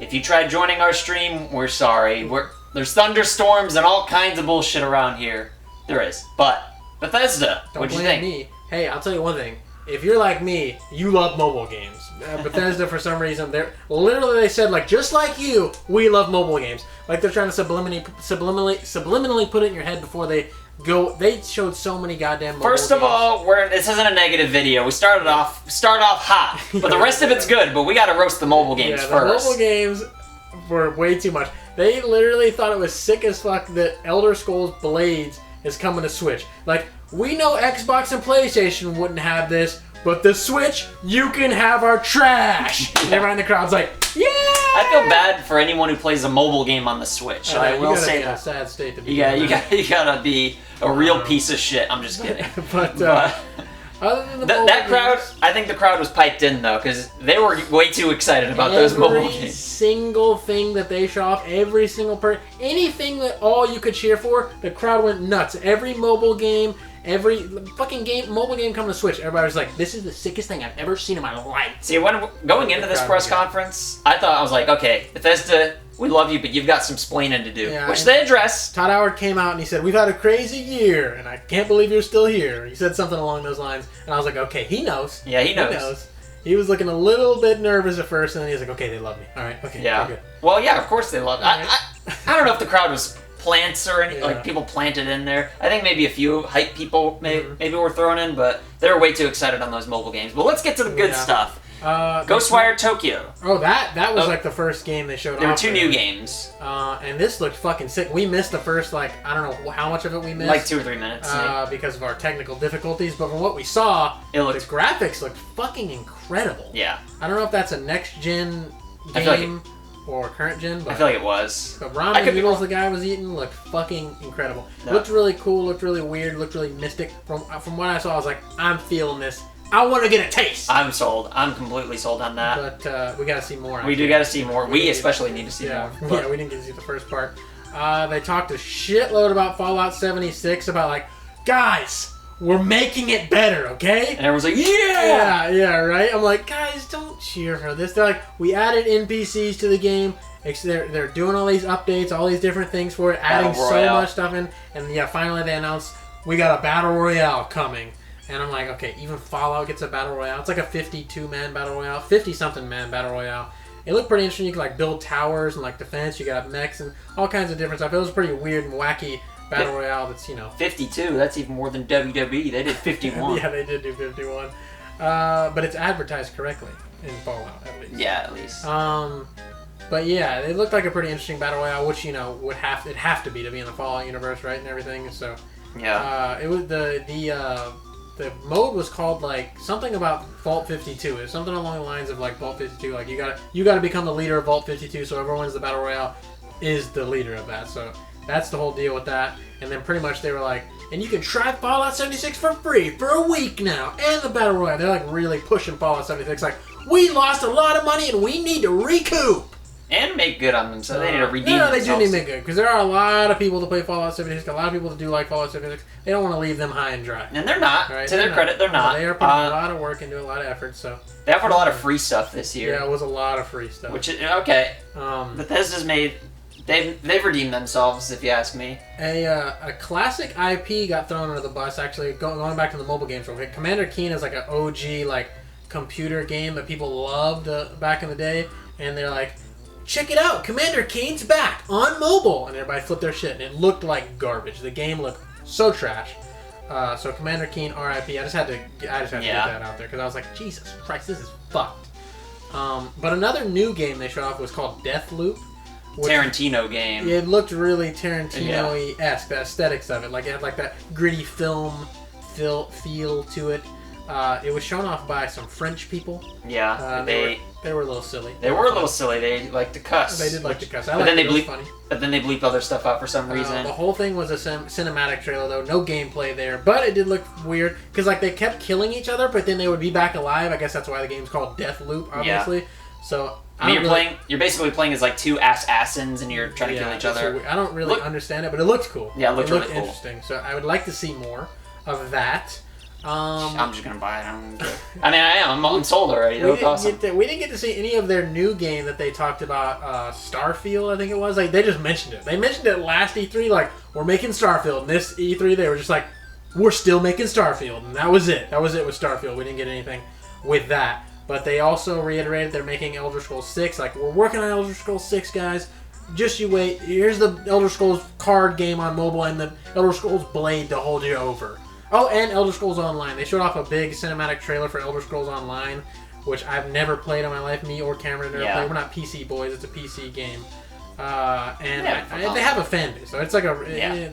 If you tried joining our stream, we're sorry. There's thunderstorms and all kinds of bullshit around here. There is. But, Bethesda, what'd you think? Me. Hey, I'll tell you one thing. If you're like me, you love mobile games. Bethesda, for some reason, they said, like, just like you, we love mobile games. Like, they're trying to subliminally put it in your head before they go. They showed so many goddamn mobile games. First of all, this isn't a negative video. We start off hot, but the rest of it's good. But we gotta roast the mobile games first. The mobile games were way too much. They literally thought it was sick as fuck that Elder Scrolls Blades is coming to Switch. Like, we know Xbox and PlayStation wouldn't have this, but the Switch, you can have our trash. And everyone in the crowd's like, yeah! I feel bad for anyone who plays a mobile game on the Switch. I will say that. A sad state to be in. You gotta be a real piece of shit. I'm just kidding. but other than that crowd, I think the crowd was piped in though, because they were way too excited about those mobile games. Every single thing that they show off, every single anything that all you could cheer for, the crowd went nuts. Every mobile game, every fucking mobile game coming to Switch, everybody was like, this is the sickest thing I've ever seen in my life. See, when going into this press conference, I was like, okay, Bethesda, we love you, but you've got some splaining to do, which they addressed. Todd Howard came out and he said, we've had a crazy year, and I can't believe you're still here. He said something along those lines, and I was like, okay, he knows. Yeah, he knows. He was looking a little bit nervous at first, and then he was like, okay, they love me. All right, okay, yeah. Good. Well, yeah, of course they love me. I don't know if the crowd was plants or anything, like people planted in there. I think maybe a few hype people maybe were thrown in, but they were way too excited on those mobile games. But let's get to the good stuff. Ghostwire Tokyo. Oh, that was like the first game they showed off. There were two new games. And this looked fucking sick. We missed the first, I don't know how much of it we missed. Like 2 or 3 minutes. Because of our technical difficulties. But from what we saw, the graphics looked fucking incredible. Yeah. I don't know if that's a next-gen game or current-gen, but I feel like it was. The ramen noodles the guy was eating looked fucking incredible. No. Looked really cool, looked really weird, looked really mystic. From what I saw, I was like, I'm feeling this. I want to get a taste. I'm sold. I'm completely sold on that. But we got to see more. We do got to see more. We especially need to see more. Yeah, we didn't get to see the first part. They talked a shitload about Fallout 76, about like, guys, we're making it better, okay? And everyone's like, yeah! Yeah, right? I'm like, guys, don't cheer for this. They're like, we added NPCs to the game. They're doing all these updates, all these different things for it, adding so much stuff in. And yeah, finally they announced, we got a Battle Royale coming. And I'm like, okay, even Fallout gets a Battle Royale. It's like a 52-man Battle Royale, 50-something-man Battle Royale. It looked pretty interesting. You could like build towers and like defense. You got mechs and all kinds of different stuff. It was a pretty weird and wacky Battle Royale that's, 52, that's even more than WWE. They did 51. Yeah, they did do 51. But it's advertised correctly in Fallout, at least. Yeah, at least. But yeah, it looked like a pretty interesting Battle Royale, which, would have to be in the Fallout universe, right, and everything. So, yeah. It was the mode was called like something about Vault 52. It was something along the lines of like Vault 52. Like you gotta become the leader of Vault 52. So whoever wins the Battle Royale is the leader of that. So that's the whole deal with that. And then pretty much they were like, and you can try Fallout 76 for free for a week now, and the Battle Royale. They're like really pushing Fallout 76. Like, we lost a lot of money and we need to recoup. And make good on them, so they need to redeem themselves. They do need to make good, because there are a lot of people that play Fallout 76, a lot of people that do like Fallout 76. They don't want to leave them high and dry. And they're not. Right? To their credit, they're not. They are putting a lot of work into a lot of effort, so... They offered a lot of free stuff this year. Yeah, it was a lot of free stuff. Which is, okay. Bethesda's made... They've redeemed themselves, if you ask me. A classic IP got thrown under the bus, actually, going back to the mobile games real quick. Commander Keen is like an OG, like, computer game that people loved back in the day, and they're like... Check it out, Commander Keen's back on mobile, and everybody flipped their shit, and it looked like garbage. The game looked so trash. So Commander Keen, R.I.P. I just had to get that out there because I was like, Jesus Christ, this is fucked. But another new game they showed off was called Deathloop. Tarantino game. It looked really Tarantino-esque. The aesthetics of it, like it had like that gritty film feel to it. It was shown off by some French people. Yeah, they were a little silly. They were a little silly. They liked to cuss. They did like to cuss. But then they bleep other stuff out for some reason. The whole thing was a cinematic trailer, though. No gameplay there. But it did look weird. Because like they kept killing each other, but then they would be back alive. I guess that's why the game's called Deathloop, obviously. Yeah. So you're basically playing as like two assassins, and you're trying to kill each other. I don't really understand it, but it looked cool. Yeah, it looked really cool. Interesting. So I would like to see more of that. I'm just gonna buy it. I don't care. I mean, I am. I'm sold already. That looks awesome. We didn't get to see any of their new game that they talked about. Starfield, I think it was. Like they just mentioned it. They mentioned it last E3. Like we're making Starfield. And this E3, they were just like, we're still making Starfield, and that was it. That was it with Starfield. We didn't get anything with that. But they also reiterated they're making Elder Scrolls 6. Like we're working on Elder Scrolls 6, guys. Just you wait. Here's the Elder Scrolls card game on mobile and the Elder Scrolls Blade to hold you over. Oh, and Elder Scrolls Online. They showed off a big cinematic trailer for Elder Scrolls Online, which I've never played in my life. Me or Cameron never played. We're not PC boys. It's a PC game. They have a fan base. So it's like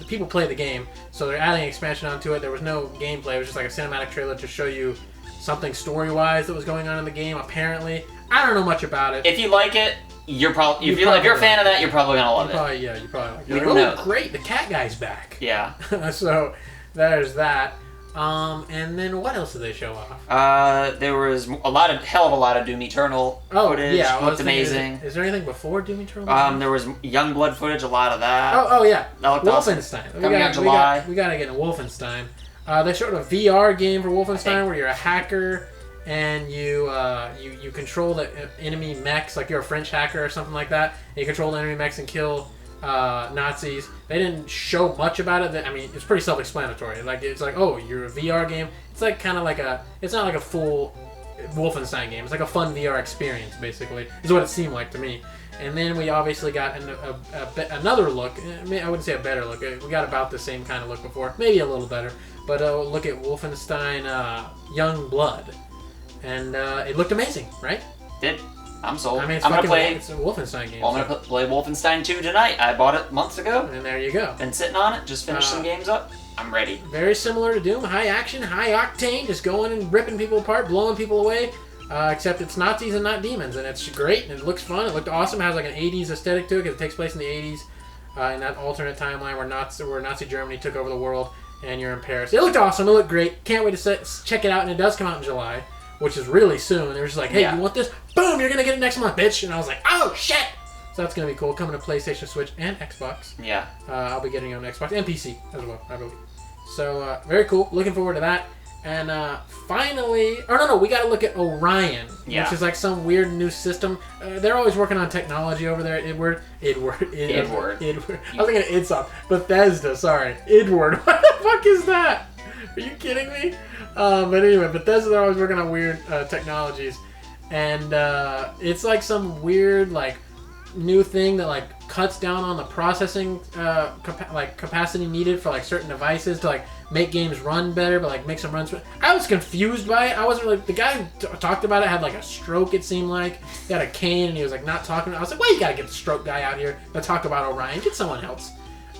people play the game. So they're adding expansion onto it. There was no gameplay. It was just like a cinematic trailer to show you something story-wise that was going on in the game, apparently. I don't know much about it. If you like it, if you're a fan of that, you're probably going to love it. You probably like it. We don't know. Great, the cat guy's back. Yeah. So there's that. And then what else did they show off? There was a lot of Doom Eternal footage. Yeah, looked amazing. Is there anything before Doom Eternal? There was Youngblood footage, a lot of that. Oh yeah. That looked Wolfenstein. Awesome. Coming out in July. We gotta get into Wolfenstein. They showed a VR game for Wolfenstein where you're a hacker and you control the enemy mechs, like you're a French hacker or something like that. And you control the enemy mechs and kill Nazis. They didn't show much about it. I mean, it's pretty self-explanatory. Like it's like, oh, you're a VR game. It's like kind of like it's not like a full Wolfenstein game. It's like a fun VR experience, basically, is what it seemed like to me. And then we obviously got another look. I wouldn't say a better look. We got about the same kind of look before, maybe a little better. But look at Wolfenstein Young Blood, and it looked amazing, right? I'm sold. I mean, it's a Wolfenstein game. Well, I'm going to play Wolfenstein 2 tonight. I bought it months ago. And there you go. Been sitting on it, just finished some games up. I'm ready. Very similar to Doom. High action, high octane, just going and ripping people apart, blowing people away. Except it's Nazis and not demons, and it's great, and it looks fun. It looked awesome. It has like an 80s aesthetic to it, because it takes place in the 80s, in that alternate timeline where Nazi Germany took over the world, and you're in Paris. It looked awesome. It looked great. Can't wait to check it out, and it does come out in July, which is really soon. They were just like, hey, you want this? Boom, you're going to get it next month, bitch. And I was like, oh, shit. So that's going to be cool. Coming to PlayStation, Switch, and Xbox. Yeah. I'll be getting it on Xbox and PC as well, I believe. So, very cool. Looking forward to that. And finally, we got to look at Orion, which is like some weird new system. They're always working on technology over there. Idward. I was thinking of Idsoft. Bethesda, sorry. Idward. What the fuck is that? Are you kidding me? But anyway, Bethesda, they're always working on weird technologies. And it's like some weird, like, new thing that, like, cuts down on the processing capacity needed for, like, certain devices to, like, make games run better, but, like, make them run. I was confused by it. I wasn't really... The guy who talked about it had, like, a stroke, it seemed like. He had a cane, and he was, like, not talking. I was like, well, you gotta get the stroke guy out here to talk about Orion. Get someone else.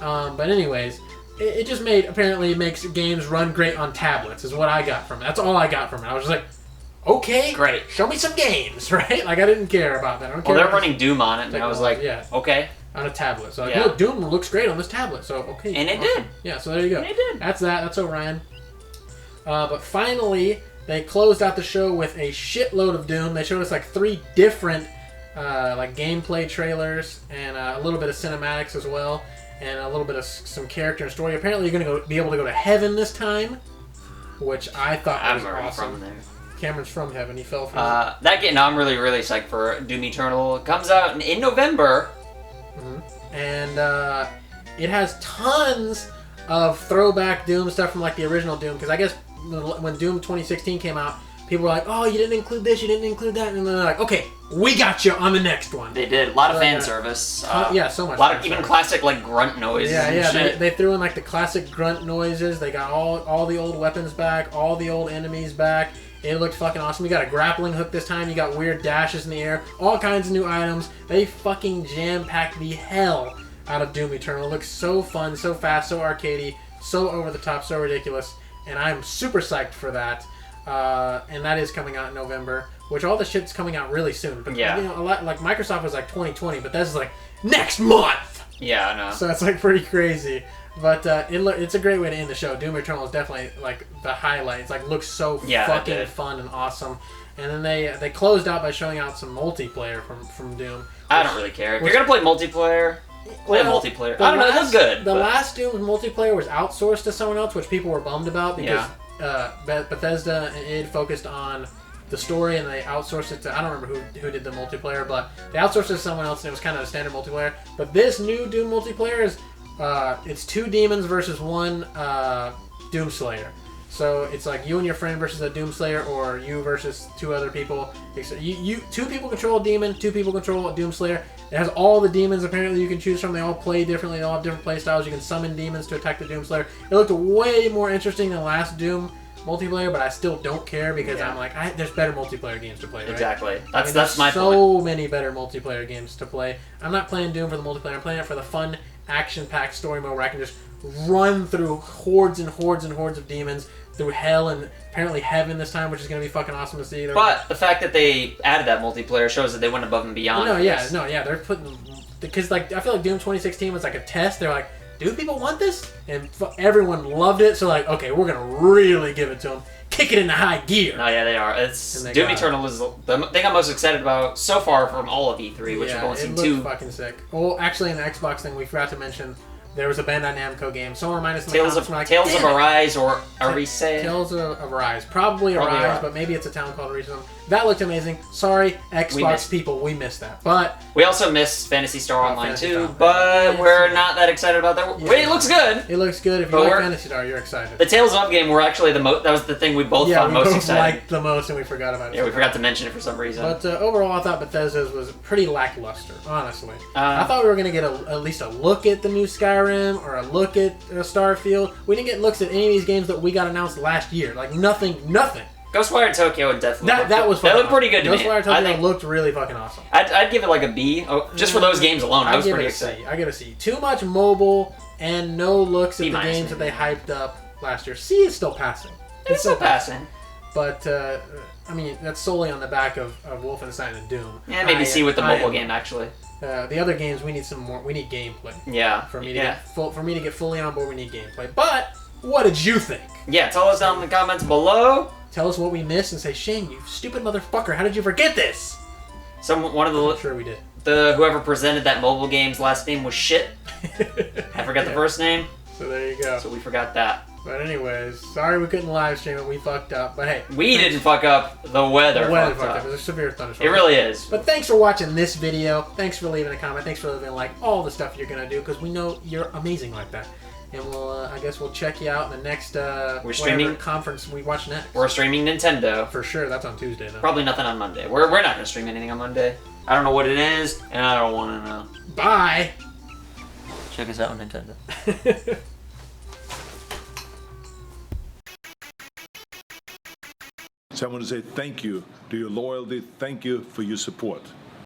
But anyways... It just apparently makes games run great on tablets, is what I got from it. That's all I got from it. I was just like, okay, great, show me some games, right? Like, I didn't care about that. I don't care. Well, they're running Doom on it, and I was like, okay. On a tablet. So, like, look, Doom looks great on this tablet, so, okay. And it did. Yeah, so there you go. And it did. That's Orion. But finally, they closed out the show with a shitload of Doom. They showed us, like, 3 different, like, gameplay trailers, and a little bit of cinematics as well. And a little bit of some character and story. Apparently, you're going to be able to go to heaven this time, which I thought was awesome. From there. Cameron's from heaven. He fell from that game. I'm really, really psyched for Doom Eternal. It comes out in November. Mm-hmm. And it has tons of throwback Doom stuff from like the original Doom. Because I guess when Doom 2016 came out, people were like, oh, you didn't include this, you didn't include that. And then they're like, okay, we got you on the next one. They did. A lot of fan service. So much. A lot of even classic like grunt noises. Yeah. They threw in like the classic grunt noises. They got all the old weapons back, all the old enemies back. It looked fucking awesome. You got a grappling hook this time. You got weird dashes in the air. All kinds of new items. They fucking jam-packed the hell out of Doom Eternal. It looks so fun, so fast, so arcadey, so over the top, so ridiculous. And I'm super psyched for that. And that is coming out in November, which all the shit's coming out really soon. But you know, a lot like Microsoft was like 2020, but that's like next month. Yeah, I know. So it's like pretty crazy. But it's a great way to end the show. Doom Eternal is definitely like the highlight. It's like looks so fucking fun and awesome. And then they closed out by showing out some multiplayer from Doom. I don't really care. If you're gonna play multiplayer, play multiplayer. I don't know. It looks good. The last Doom multiplayer was outsourced to someone else, which people were bummed about because Bethesda and id Focused on the story, and they outsourced it to, I don't remember who did the multiplayer, but they outsourced it to someone else, and it was kind of a standard multiplayer. But this new Doom multiplayer is it's 2 demons versus 1 Doomslayer. So it's like you and your friend versus a Doomslayer, or you versus 2 other people. You 2 people control a demon, 2 people control a Doomslayer. It has all the demons apparently you can choose from. They all play differently. They all have different play styles. You can summon demons to attack the Doomslayer. It looked way more interesting than the last Doom multiplayer, but I still don't care because I'm like, there's better multiplayer games to play, right? Exactly. That's my point. So many better multiplayer games to play. I'm not playing Doom for the multiplayer. I'm playing it for the fun, action-packed story mode where I can just run through hordes and hordes and hordes of demons through hell and apparently heaven this time, which is going to be fucking awesome to see. But the fact that they added that multiplayer shows that they went above and beyond. They're putting, because like I feel like Doom 2016 was like a test. They're like, do people want this? And everyone loved it. So like, okay, we're gonna really give it to them, kick it into high gear. Oh yeah, they are. It's Doom Eternal is the thing I'm most excited about so far from all of E3, which we've only seen 2. Fucking sick. Well, actually, in the Xbox thing, we forgot to mention. There was a Bandai Namco game. Someone reminded us in the comments. Tales of Arise or Arise? Tales of Arise. Probably Arise, but maybe it's a town called Arise. That looked amazing. Sorry, Xbox people, we missed that. But we also missed Phantasy Star Online too, but we're not that excited about that. Yeah. Wait, it looks good. It looks good. If you like Phantasy Star, you're excited. The Tales of game were actually the most. That was the thing we both found most exciting. Yeah, we liked the most, and we forgot about it. Yeah, we forgot to mention it for some reason. But overall, I thought Bethesda's was pretty lackluster. Honestly, I thought we were gonna get at least a look at the new Skyrim or a look at Starfield. We didn't get looks at any of these games that we got announced last year. Like nothing. Ghostwire Tokyo and definitely that was that looked pretty good to me. Ghostwire Tokyo looked really fucking awesome. I'd give it like a B, just for those games alone. I was pretty excited. I give it a C. Too much mobile and no looks at the games that they hyped up last year. C is still passing. It's still passing. But I mean, that's solely on the back of Wolfenstein and Doom. Yeah, maybe C with the mobile game actually. The other games, we need some more. We need gameplay. Yeah. For me to get fully on board, we need gameplay. But what did you think? Yeah, tell us down in the comments below. Tell us what we missed and say, Shane, you stupid motherfucker, how did you forget this? I'm sure we did. Whoever presented that mobile game's last name was shit. I forgot the first name. So there you go. So we forgot that. But anyways, sorry we couldn't live stream it. We fucked up. But hey. We didn't fuck up. The weather fucked up. It was a severe thunderstorm. It really is. But thanks for watching this video. Thanks for leaving a comment. Thanks for leaving a like. All the stuff you're going to do because we know you're amazing like that. And I guess we'll check you out in the next we're streaming conference we watch next. We're streaming Nintendo. For sure. That's on Tuesday, though. Probably nothing on Monday. We're not going to stream anything on Monday. I don't know what it is, and I don't want to know. Bye! Check us out on Nintendo. So I want to say thank you to your loyalty. Thank you for your support.